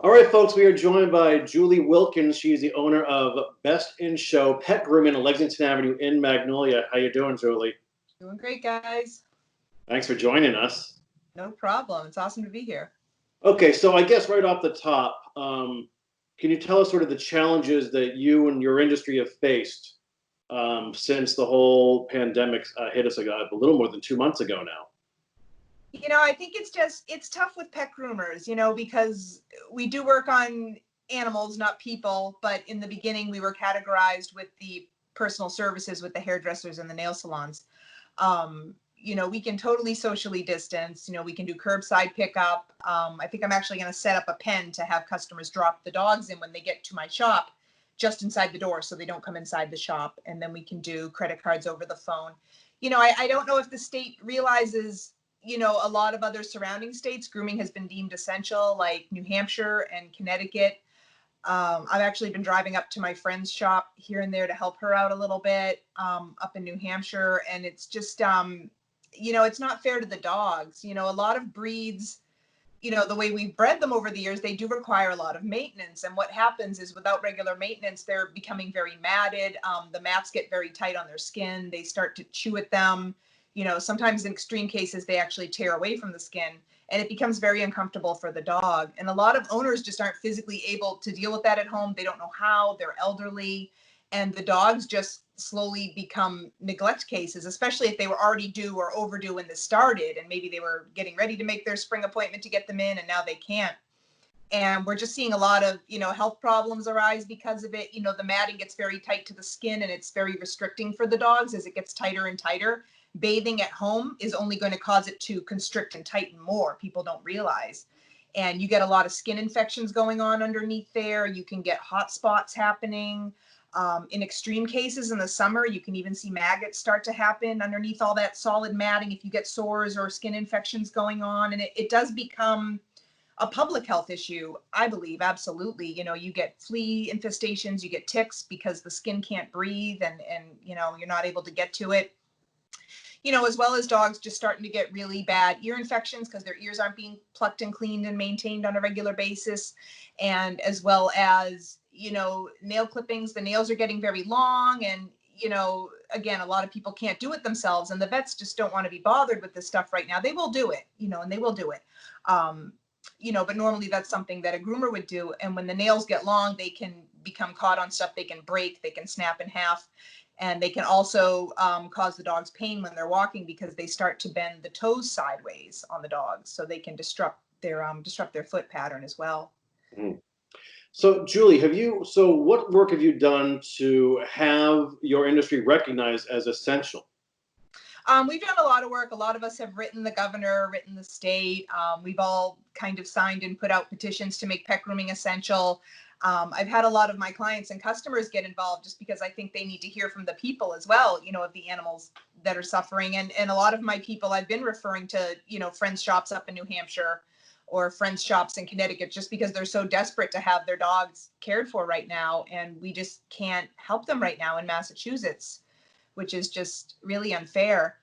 All right, folks, we are joined by Julie Wilkins. She's the owner of Best in Show Pet Grooming on Lexington Avenue in Magnolia. How you doing, Julie? Doing great, guys. Thanks for joining us. No problem. It's awesome to be here. Okay, so I guess right off the top, can you tell us sort of the challenges that you and your industry have faced since the whole pandemic hit us a little more than 2 months ago now? I think it's tough with pet groomers, because we do work on animals, not people. But in the beginning, we were categorized with the personal services with the hairdressers and the nail salons. We can totally socially distance. We can do curbside pickup. I think I'm actually going to set up a pen to have customers drop the dogs in when they get to my shop, just inside the door, so they don't come inside the shop. And then we can do credit cards over the phone. I don't know if the state realizes, a lot of other surrounding states, grooming has been deemed essential, like New Hampshire and Connecticut. I've actually been driving up to my friend's shop here and there to help her out a little bit, up in New Hampshire. And it's just, it's not fair to the dogs. A lot of breeds, the way we've bred them over the years, they do require a lot of maintenance. And what happens is, without regular maintenance, they're becoming very matted. The mats get very tight on their skin. They start to chew at them. Sometimes in extreme cases, they actually tear away from the skin, and it becomes very uncomfortable for the dog. And a lot of owners just aren't physically able to deal with that at home. They don't know how. They're elderly, and the dogs just slowly become neglect cases, especially if they were already due or overdue when this started, and maybe they were getting ready to make their spring appointment to get them in, and now they can't. And we're just seeing a lot of, health problems arise because of it. The matting gets very tight to the skin, and it's very restricting for the dogs as it gets tighter and tighter. Bathing at home is only going to cause it to constrict and tighten more. People don't realize. And you get a lot of skin infections going on underneath there. You can get hot spots happening. In extreme cases in the summer, you can even see maggots start to happen underneath all that solid matting if you get sores or skin infections going on. And it does become a public health issue, I believe. Absolutely. You get flea infestations, you get ticks because the skin can't breathe, and you're not able to get to it. As well as dogs just starting to get really bad ear infections because their ears aren't being plucked and cleaned and maintained on a regular basis. And as well as, nail clippings, the nails are getting very long. And, again, a lot of people can't do it themselves. And the vets just don't want to be bothered with this stuff right now. They will do it, and they will do it. But normally that's something that a groomer would do. And when the nails get long, they can become caught on stuff. They can break, they can snap in half. And they can also cause the dogs pain when they're walking because they start to bend the toes sideways on the dogs, so they can disrupt their foot pattern as well. Mm. So, Julie, what work have you done to have your industry recognized as essential? We've done a lot of work. A lot of us have written the governor, written the state. We've all kind of signed and put out petitions to make pet grooming essential. I've had a lot of my clients and customers get involved just because I think they need to hear from the people as well, of the animals that are suffering. And a lot of my people I've been referring to, friends' shops up in New Hampshire or friends' shops in Connecticut, just because they're so desperate to have their dogs cared for right now. And we just can't help them right now in Massachusetts, which is just really unfair.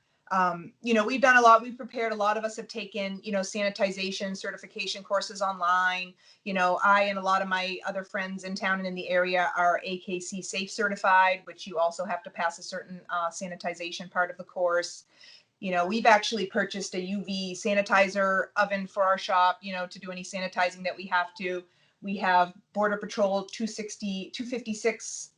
We've done a lot. We've prepared. A lot of us have taken, sanitization certification courses online. I and a lot of my other friends in town and in the area are AKC safe certified, which you also have to pass a certain sanitization part of the course. We've actually purchased a UV sanitizer oven for our shop, to do any sanitizing that we have to. We have Border Patrol 256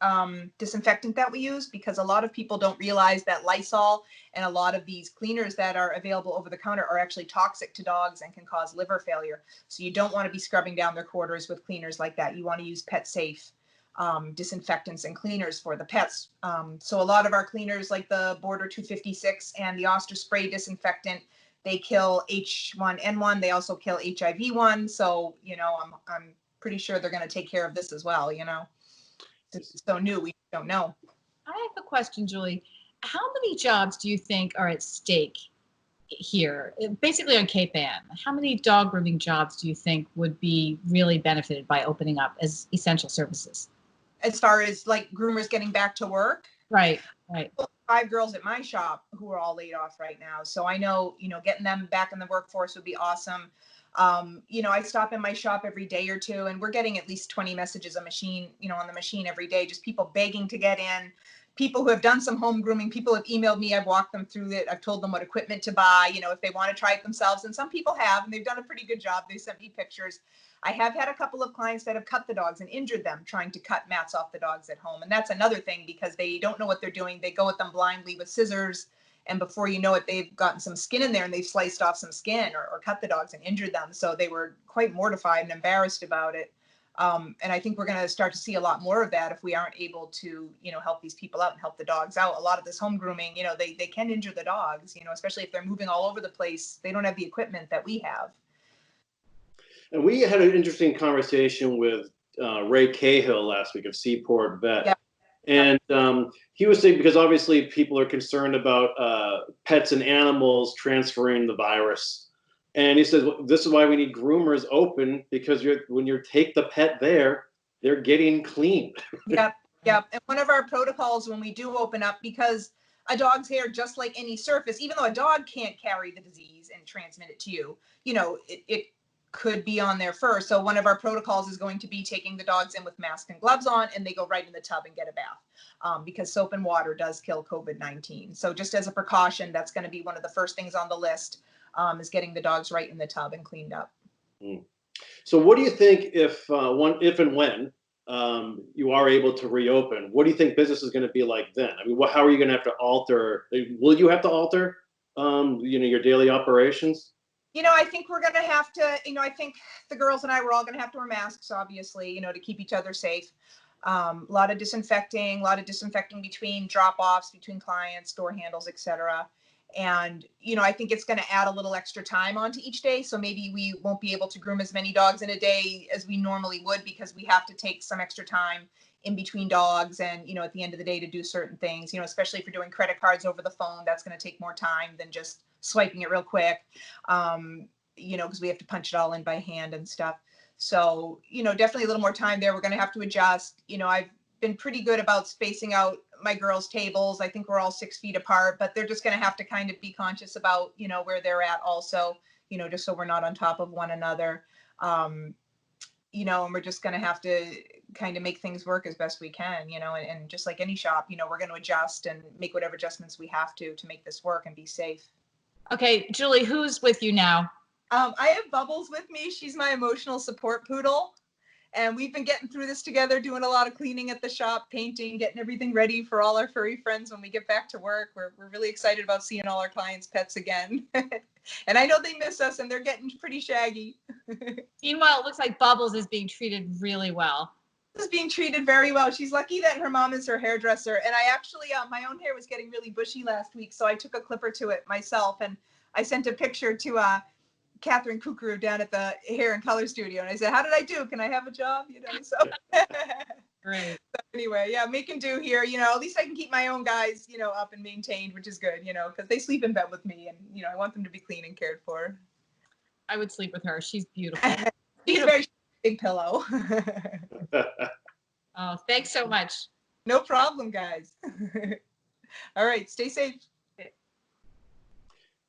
disinfectant that we use, because a lot of people don't realize that Lysol and a lot of these cleaners that are available over the counter are actually toxic to dogs and can cause liver failure. So you don't want to be scrubbing down their quarters with cleaners like that. You want to use pet safe disinfectants and cleaners for the pets. So a lot of our cleaners, like the Border 256 and the Oster spray disinfectant, they kill H1N1. They also kill HIV-1. So, I'm pretty sure they're going to take care of this as well. It's so new, we don't know. I have a question, Julie. How many jobs do you think are at stake here, basically on Cape Ann? How many dog grooming jobs do you think would be really benefited by opening up as essential services? As far as like groomers getting back to work? Right. 5 girls at my shop who are all laid off right now. So I know, getting them back in the workforce would be awesome. I stop in my shop every day or two, and we're getting at least 20 messages on the machine every day, just people begging to get in, people who have done some home grooming, people have emailed me, I've walked them through it, I've told them what equipment to buy, if they want to try it themselves. And some people have, and they've done a pretty good job. They sent me pictures. I have had a couple of clients that have cut the dogs and injured them trying to cut mats off the dogs at home. And that's another thing, because they don't know what they're doing. They go at them blindly with scissors, and before you know it, they've gotten some skin in there and they've sliced off some skin or cut the dogs and injured them. So they were quite mortified and embarrassed about it. And I think we're going to start to see a lot more of that if we aren't able to, help these people out and help the dogs out. A lot of this home grooming, they can injure the dogs, especially if they're moving all over the place. They don't have the equipment that we have. And we had an interesting conversation with Ray Cahill last week of Seaport Vet. Yeah. And he was saying, because obviously people are concerned about pets and animals transferring the virus. And he says, well, this is why we need groomers open, because when you take the pet there, they're getting clean. Yep. And one of our protocols when we do open up, because a dog's hair, just like any surface, even though a dog can't carry the disease and transmit it to you, it could be on their fur. So one of our protocols is going to be taking the dogs in with masks and gloves on, and they go right in the tub and get a bath, because soap and water does kill COVID-19. So just as a precaution, that's going to be one of the first things on the list, is getting the dogs right in the tub and cleaned up. So what do you think if and when you are able to reopen, what do you think business is going to be like then? I mean, how are you going to have to alter? Will you have to alter, your daily operations? I think we're going to have to, I think the girls and I, we're all going to have to wear masks, obviously, to keep each other safe. A lot of disinfecting between drop-offs, between clients, door handles, etc. And, I think it's going to add a little extra time onto each day. So maybe we won't be able to groom as many dogs in a day as we normally would, because we have to take some extra time in between dogs and, at the end of the day to do certain things, especially if you're doing credit cards over the phone, that's going to take more time than just swiping it real quick, because we have to punch it all in by hand and stuff. So, definitely a little more time there. We're going to have to adjust. I've been pretty good about spacing out my girls' tables. I think we're all 6 feet apart, but they're just going to have to kind of be conscious about, where they're at also, just so we're not on top of one another. And we're just going to have to kind of make things work as best we can, and just like any shop, we're going to adjust and make whatever adjustments we have to make this work and be safe. Okay, Julie, who's with you now? I have Bubbles with me. She's my emotional support poodle. And we've been getting through this together, doing a lot of cleaning at the shop, painting, getting everything ready for all our furry friends when we get back to work. We're really excited about seeing all our clients' pets again. And I know they miss us, and they're getting pretty shaggy. Meanwhile, it looks like Bubbles is being treated really well. Is being treated very well. She's lucky that her mom is her hairdresser. And I actually, my own hair was getting really bushy last week, so I took a clipper to it myself, and I sent a picture to Catherine Kukuru down at the hair and color studio, and I said, how did I do? Can I have a job? So Great. So anyway, yeah, making do here. At least I can keep my own guys, up and maintained, which is good, because they sleep in bed with me, and I want them to be clean and cared for. I would sleep with her. She's beautiful. She's a very big pillow. Oh, thanks so much. No problem, guys. All right, stay safe.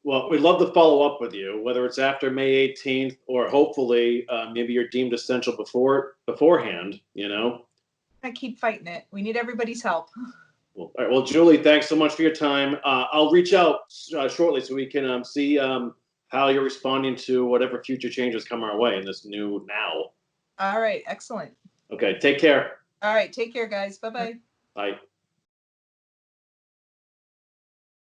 Well, we'd love to follow up with you, whether it's after May 18th or hopefully maybe you're deemed essential beforehand, I keep fighting it. We need everybody's help. Well, all right. Well, Julie, thanks so much for your time. I'll reach out shortly so we can see how you're responding to whatever future changes come our way in this new now. All right, excellent. Okay, take care. All right, take care, guys. Bye-bye. Bye.